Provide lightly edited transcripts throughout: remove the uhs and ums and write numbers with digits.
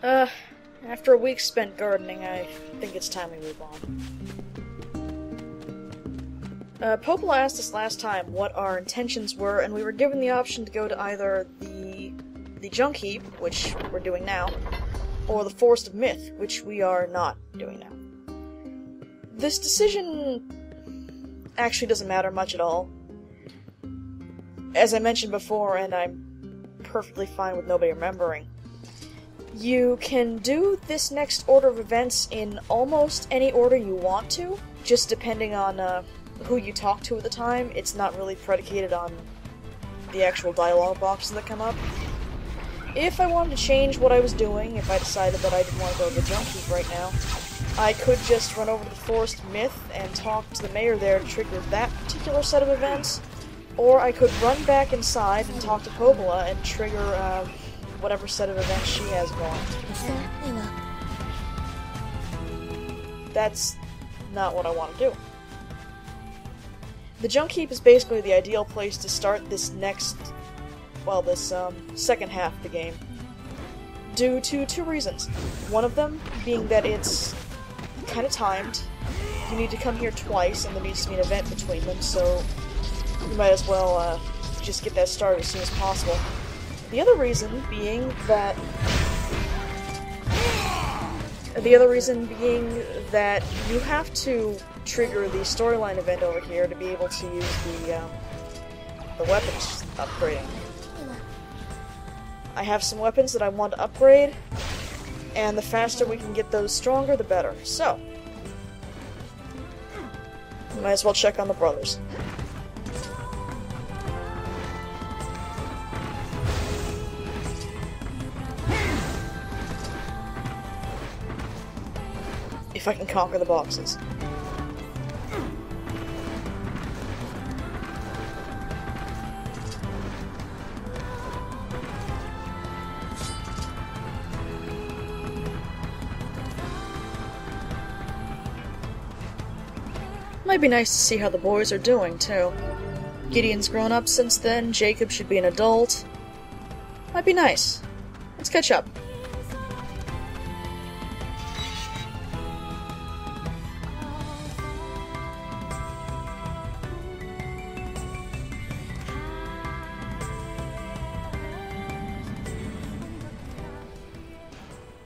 Uh, After a week spent gardening, I think it's time we move on. Popola asked us last time what our intentions were, and we were given the option to go to either the Junk Heap, which we're doing now, or the Forest of Myth, which we are not doing now. This decision actually doesn't matter much at all. As I mentioned before, and I'm perfectly fine with nobody remembering, you can do this next order of events in almost any order you want to, just depending on who you talk to at the time. It's not really predicated on the actual dialogue boxes that come up. If I wanted to change what I was doing, if I decided that I didn't want to go to the Junk Heap right now, I could just run over to the Forest of Myth and talk to the mayor there to trigger that particular set of events, or I could run back inside and talk to Popola and trigger whatever set of events she has going. That's not what I want to do. The Junk Heap is basically the ideal place to start this second half of the game, due to two reasons. One of them being that it's kind of timed. You need to come here twice, and there needs to be an event between them, so you might as well just get that started as soon as possible. The other reason being that you have to trigger the storyline event over here to be able to use the weapons upgrading. I have some weapons that I want to upgrade, and the faster we can get those stronger, the better. So, might as well check on the brothers. If I can conquer the boxes. Might be nice to see how the boys are doing, too. Gideon's grown up since then, Jacob should be an adult. Might be nice. Let's catch up.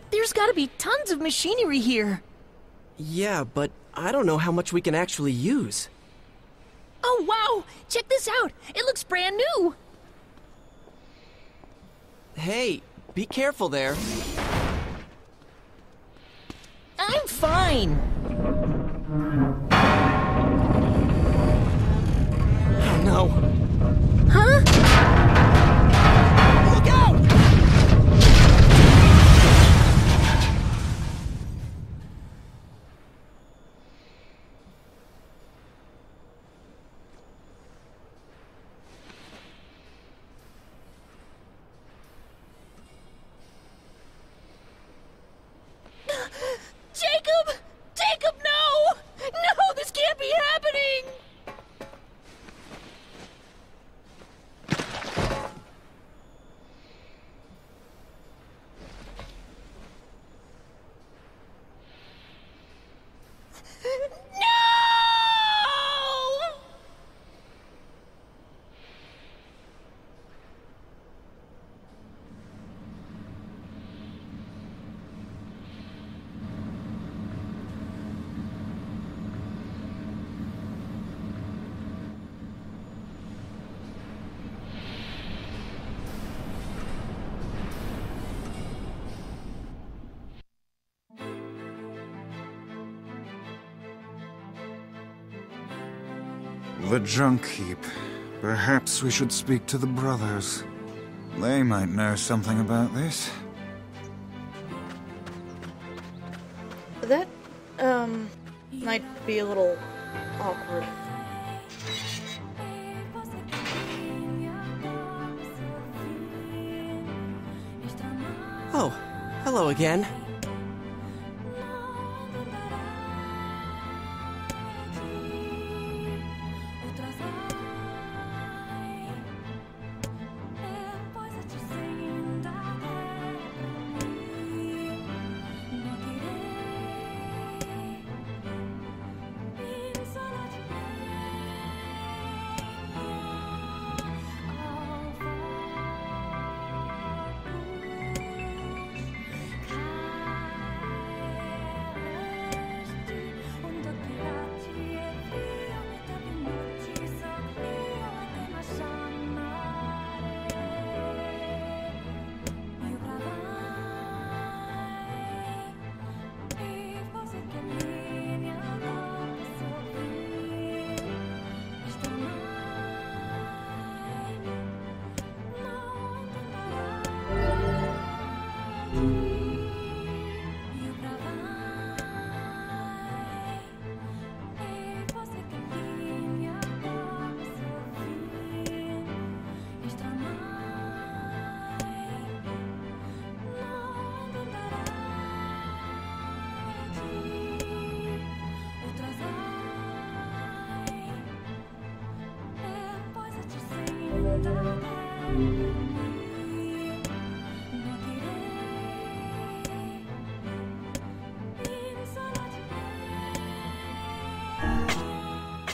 There's gotta be tons of machinery here. Yeah, but I don't know how much we can actually use. Oh wow! Check this out! It looks brand new! Hey, be careful there. I'm fine! Oh no. Huh? Look out! Jacob! Jacob, no! No, this can't be happening! No! The Junk Heap. Perhaps we should speak to the brothers. They might know something about this. That, might be a little awkward. Oh, hello again.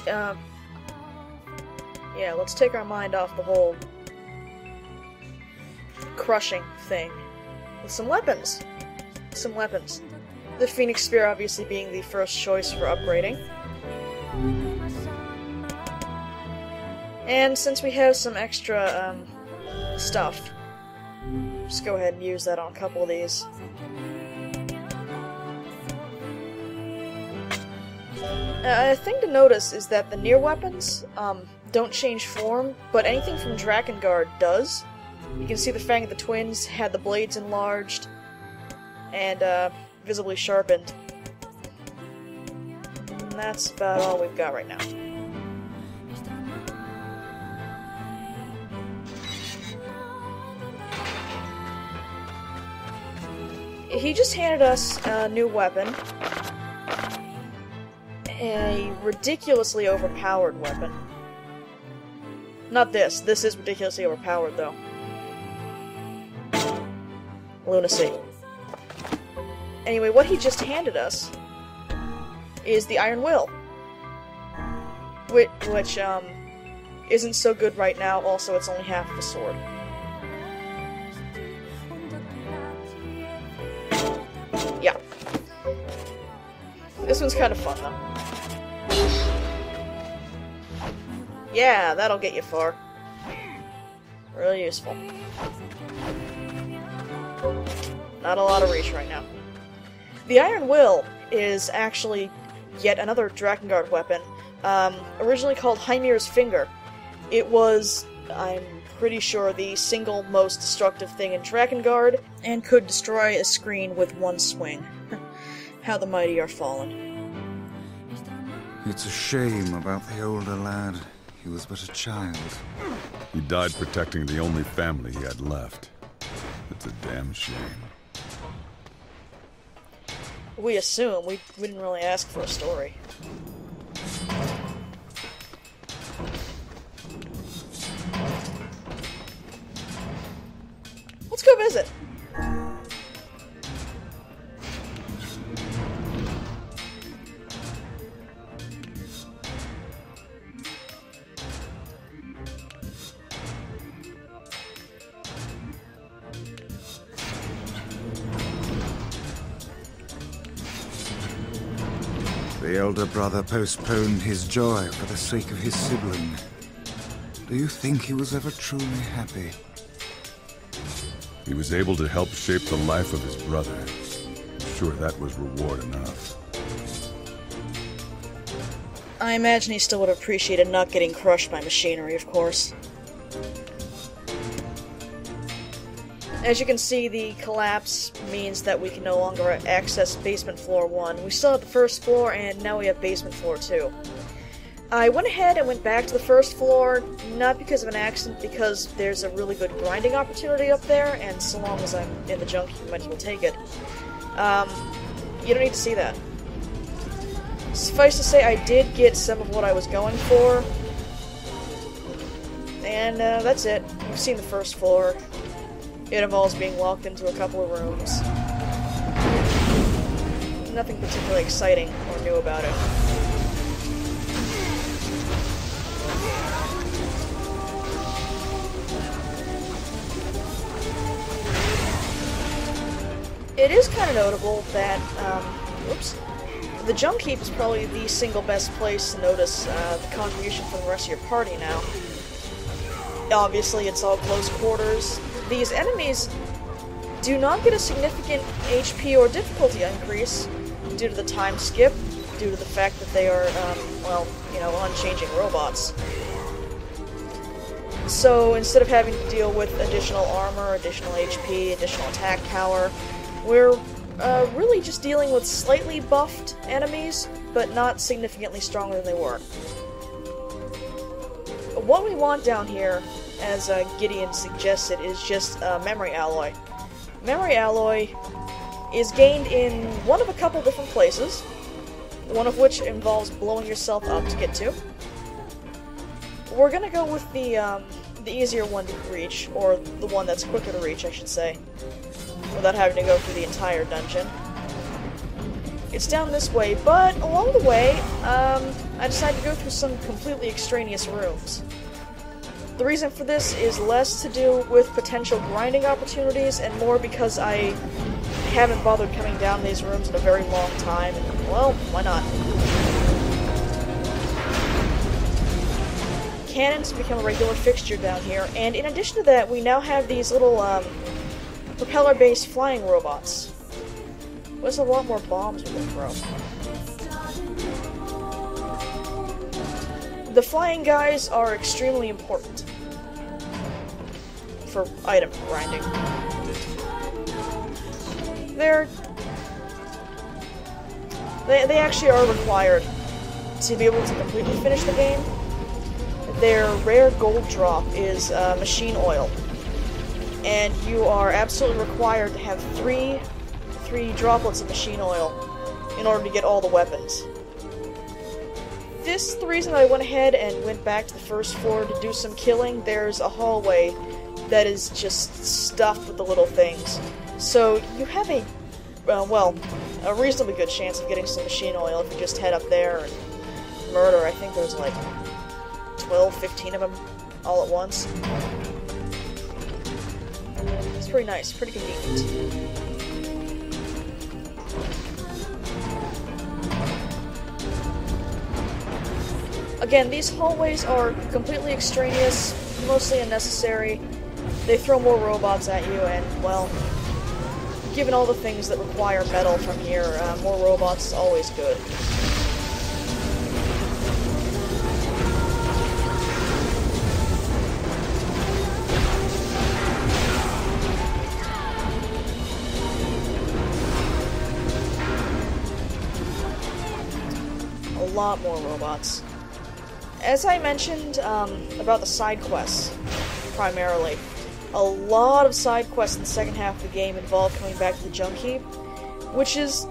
Yeah, let's take our mind off the whole crushing thing. With some weapons. Some weapons. The Phoenix Spear obviously being the first choice for upgrading. And since we have some extra, stuff, just go ahead and use that on a couple of these. A thing to notice is that the Nier weapons, don't change form, but anything from Drakengard does. You can see the Fang of the Twins had the blades enlarged and visibly sharpened. And that's about all we've got right now. He just handed us a new weapon. A ridiculously overpowered weapon. Not this. This is ridiculously overpowered, though. Lunacy. Anyway, what he just handed us is the Iron Will. Which isn't so good right now. Also, it's only half of a sword. Yeah. This one's kind of fun, though. Yeah, that'll get you far. Really useful. Not a lot of reach right now. The Iron Will is actually yet another Drakengard weapon, originally called Hymir's Finger. It was, I'm pretty sure, the single most destructive thing in Drakengard, and could destroy a screen with one swing. How the mighty are fallen. It's a shame about the older lad. He was but a child. He died protecting the only family he had left. It's a damn shame. We assume. We didn't really ask for a story. Let's go visit. The elder brother postponed his joy for the sake of his sibling. Do you think he was ever truly happy? He was able to help shape the life of his brother. I'm sure that was reward enough. I imagine he still would have appreciated not getting crushed by machinery, of course. As you can see, the collapse means that we can no longer access basement floor 1. We still have the first floor, and now we have basement floor 2. I went ahead and went back to the first floor, not because of an accident, because there's a really good grinding opportunity up there, and so long as I'm in the junk, you might as well take it. You don't need to see that. Suffice to say, I did get some of what I was going for, and that's it. You've seen the first floor. It involves being walked into a couple of rooms. Nothing particularly exciting or new about it. It is kind of notable that, the junk heap is probably the single best place to notice the contribution from the rest of your party now. Obviously, it's all close quarters. These enemies do not get a significant HP or difficulty increase due to the time skip, due to the fact that they are, unchanging robots. So instead of having to deal with additional armor, additional HP, additional attack power, we're really just dealing with slightly buffed enemies, but not significantly stronger than they were. What we want down here, as Gideon suggested, is just memory alloy. Memory alloy is gained in one of a couple different places, one of which involves blowing yourself up to get to. We're gonna go with the easier one to reach, or the one that's quicker to reach, I should say, without having to go through the entire dungeon. It's down this way, but along the way, I decided to go through some completely extraneous rooms. The reason for this is less to do with potential grinding opportunities and more because I haven't bothered coming down these rooms in a very long time, and, well, why not? Cannons become a regular fixture down here, and in addition to that, we now have these little, propeller-based flying robots. There's a lot more bombs we can throw. The flying guys are extremely important for item grinding. They actually are required to be able to completely finish the game. Their rare gold drop is machine oil, and you are absolutely required to have three droplets of machine oil in order to get all the weapons. This is the reason I went ahead and went back to the first floor to do some killing. There's a hallway that is just stuffed with the little things. So you have a reasonably good chance of getting some machine oil if you just head up there and murder. I think there's like 12, 15 of them all at once. It's pretty nice, pretty convenient. Again, these hallways are completely extraneous, mostly unnecessary. They throw more robots at you, and, well, given all the things that require metal from here, more robots is always good. A lot more robots. As I mentioned about the side quests, primarily, a lot of side quests in the second half of the game involve coming back to the junk heap, which is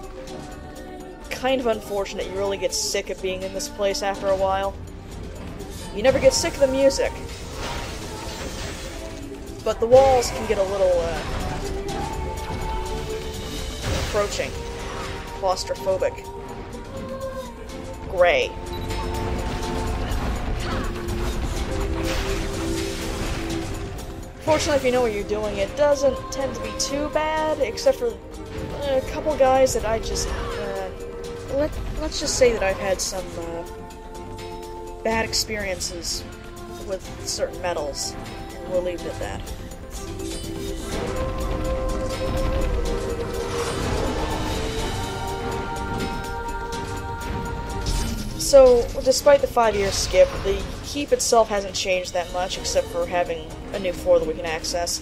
kind of unfortunate. You really get sick of being in this place after a while. You never get sick of the music, but the walls can get a little approaching, claustrophobic, gray. Fortunately, if you know what you're doing, it doesn't tend to be too bad, except for a couple guys that I just, let's just say that I've had some, bad experiences with certain metals, and we'll leave it at that. So, despite the 5-year skip, the heap itself hasn't changed that much, except for having a new floor that we can access.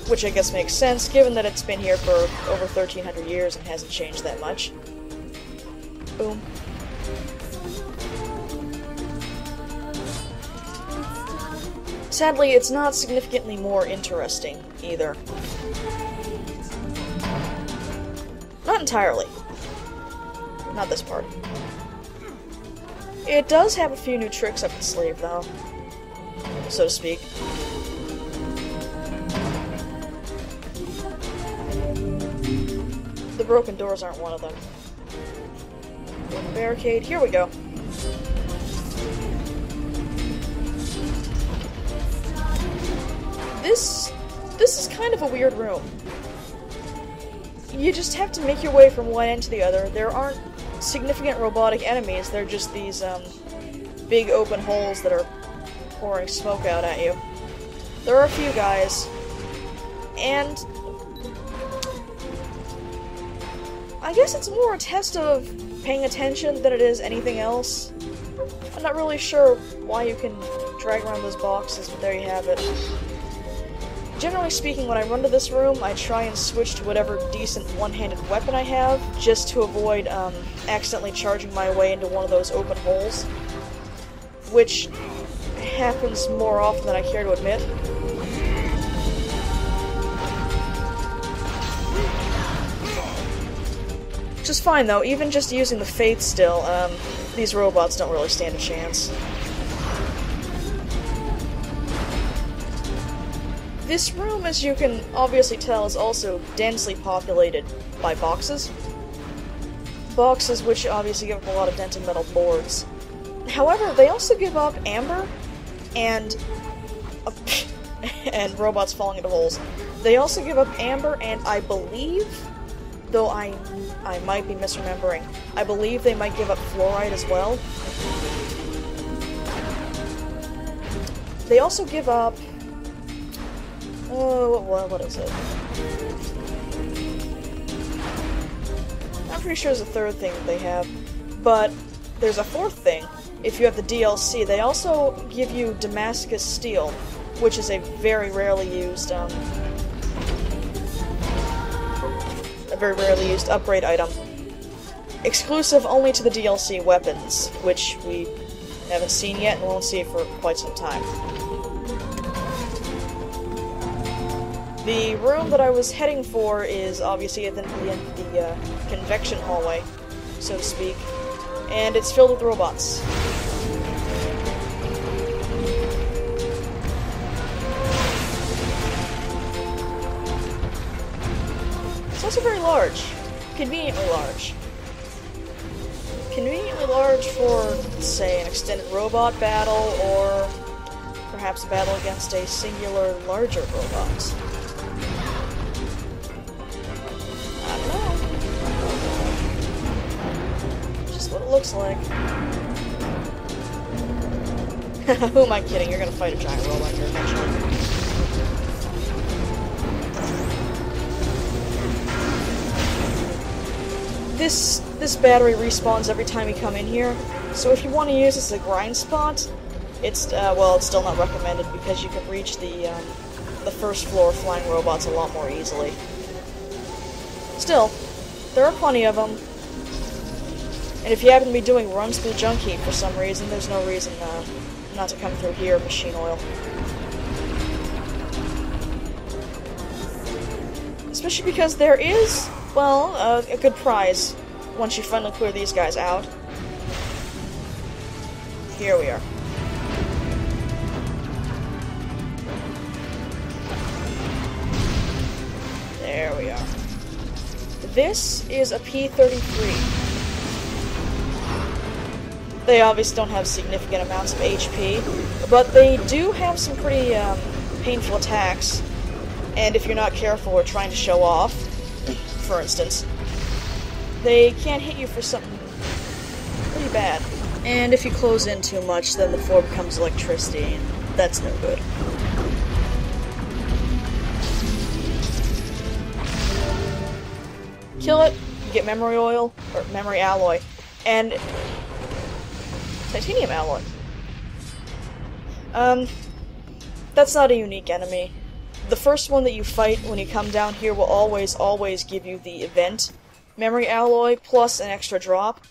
Which I guess makes sense, given that it's been here for over 1,300 years and hasn't changed that much. Boom. Sadly, it's not significantly more interesting, either. Not entirely. Not this part. It does have a few new tricks up its sleeve, though, so to speak. The broken doors aren't one of them. Wooden barricade, here we go. This is kind of a weird room. You just have to make your way from one end to the other. There aren't significant robotic enemies, they're just these, big open holes that are pouring smoke out at you. There are a few guys, and I guess it's more a test of paying attention than it is anything else. I'm not really sure why you can drag around those boxes, but there you have it. Generally speaking, when I run to this room, I try and switch to whatever decent one-handed weapon I have, just to avoid accidentally charging my way into one of those open holes, which happens more often than I care to admit. Which is fine, though. Even just using the Faith still, these robots don't really stand a chance. This room, as you can obviously tell, is also densely populated by boxes. boxes, which obviously give up a lot of dented metal boards. However, they also give up amber and and robots falling into holes. They also give up amber, and I believe, though I might be misremembering, I believe they might give up fluorite as well. They also give up... what is it? I'm pretty sure there's a third thing that they have, but there's a fourth thing. If you have the DLC, they also give you Damascus steel, which is a very rarely used, upgrade item. Exclusive only to the DLC weapons, which we haven't seen yet and won't see for quite some time. The room that I was heading for is obviously at the end of the convection hallway, so to speak, and it's filled with robots. It's also very large. Conveniently large. Conveniently large for, say, an extended robot battle, or perhaps a battle against a singular larger robot. I don't know. Just what it looks like. Who am I kidding? You're gonna fight a giant robot here eventually. This battery respawns every time you come in here, so if you want to use this as a grind spot, it's still not recommended because you can reach the first floor flying robots a lot more easily. Still, there are plenty of them, and if you happen to be doing runs through the junk heap for some reason, there's no reason not to come through here, machine oil. Especially because there is, well, a good prize once you finally clear these guys out. Here we are. There we are. This is a P-33. They obviously don't have significant amounts of HP, but they do have some pretty painful attacks, and if you're not careful or trying to show off, for instance, they can hit you for something pretty bad. And if you close in too much, then the floor becomes electricity, and that's no good. Kill it, you get memory oil, or memory alloy, and titanium alloy. That's not a unique enemy. The first one that you fight when you come down here will always give you the event memory alloy plus an extra drop.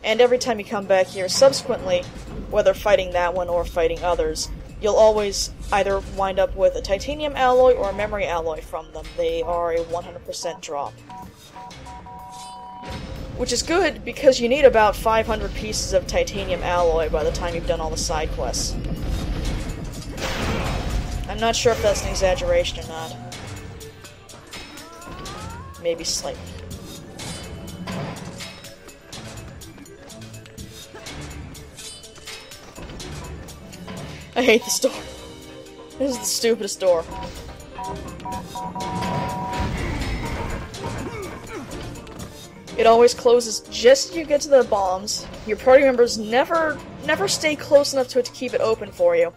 And every time you come back here subsequently, whether fighting that one or fighting others, you'll always either wind up with a titanium alloy or a memory alloy from them. They are a 100% drop. Which is good, because you need about 500 pieces of titanium alloy by the time you've done all the side quests. I'm not sure if that's an exaggeration or not. Maybe slightly. I hate this door. This is the stupidest door. It always closes just as you get to the bombs. Your party members never stay close enough to it to keep it open for you.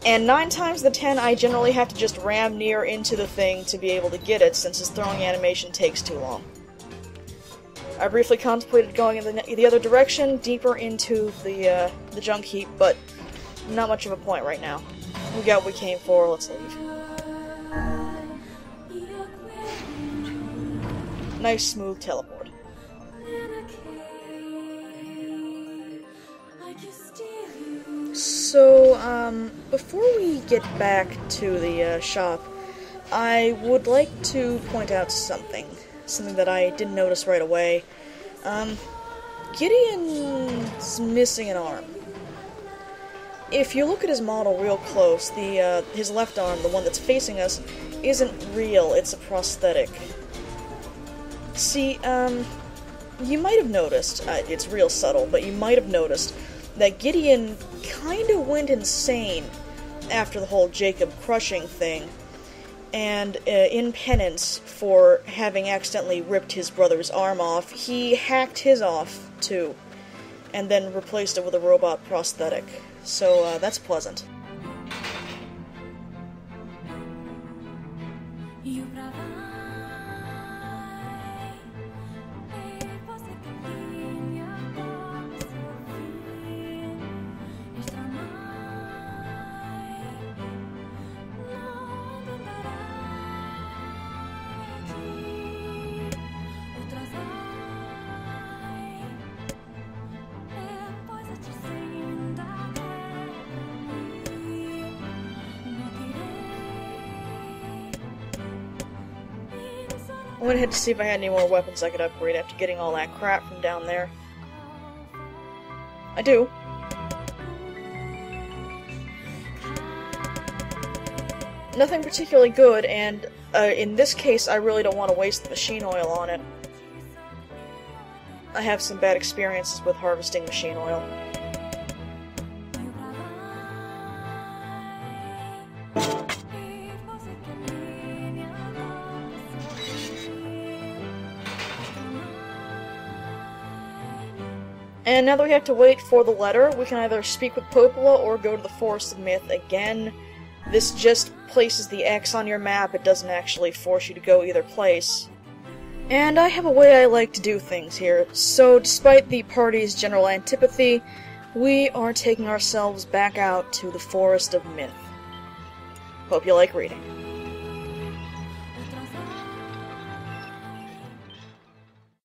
And 9 times out of 10, I generally have to just ram Nier into the thing to be able to get it, since his throwing animation takes too long. I briefly contemplated going in the other direction, deeper into the junk heap, but not much of a point right now. We got what we came for, let's leave. Nice, smooth teleport. So, before we get back to the shop, I would like to point out something that I didn't notice right away. Gideon's missing an arm. If you look at his model real close, his left arm, the one that's facing us, isn't real, it's a prosthetic. See, you might have noticed, it's real subtle, but you might have noticed that Gideon kind of went insane after the whole Jacob crushing thing, and in penance for having accidentally ripped his brother's arm off, he hacked his off, too, and then replaced it with a robot prosthetic. So, that's pleasant. I went ahead to see if I had any more weapons I could upgrade after getting all that crap from down there. I do. Nothing particularly good, and in this case I really don't want to waste the machine oil on it. I have some bad experiences with harvesting machine oil. And now that we have to wait for the letter, we can either speak with Popola or go to the Forest of Myth. Again, this just places the X on your map, it doesn't actually force you to go either place. And I have a way I like to do things here, so despite the party's general antipathy, we are taking ourselves back out to the Forest of Myth. Hope you like reading.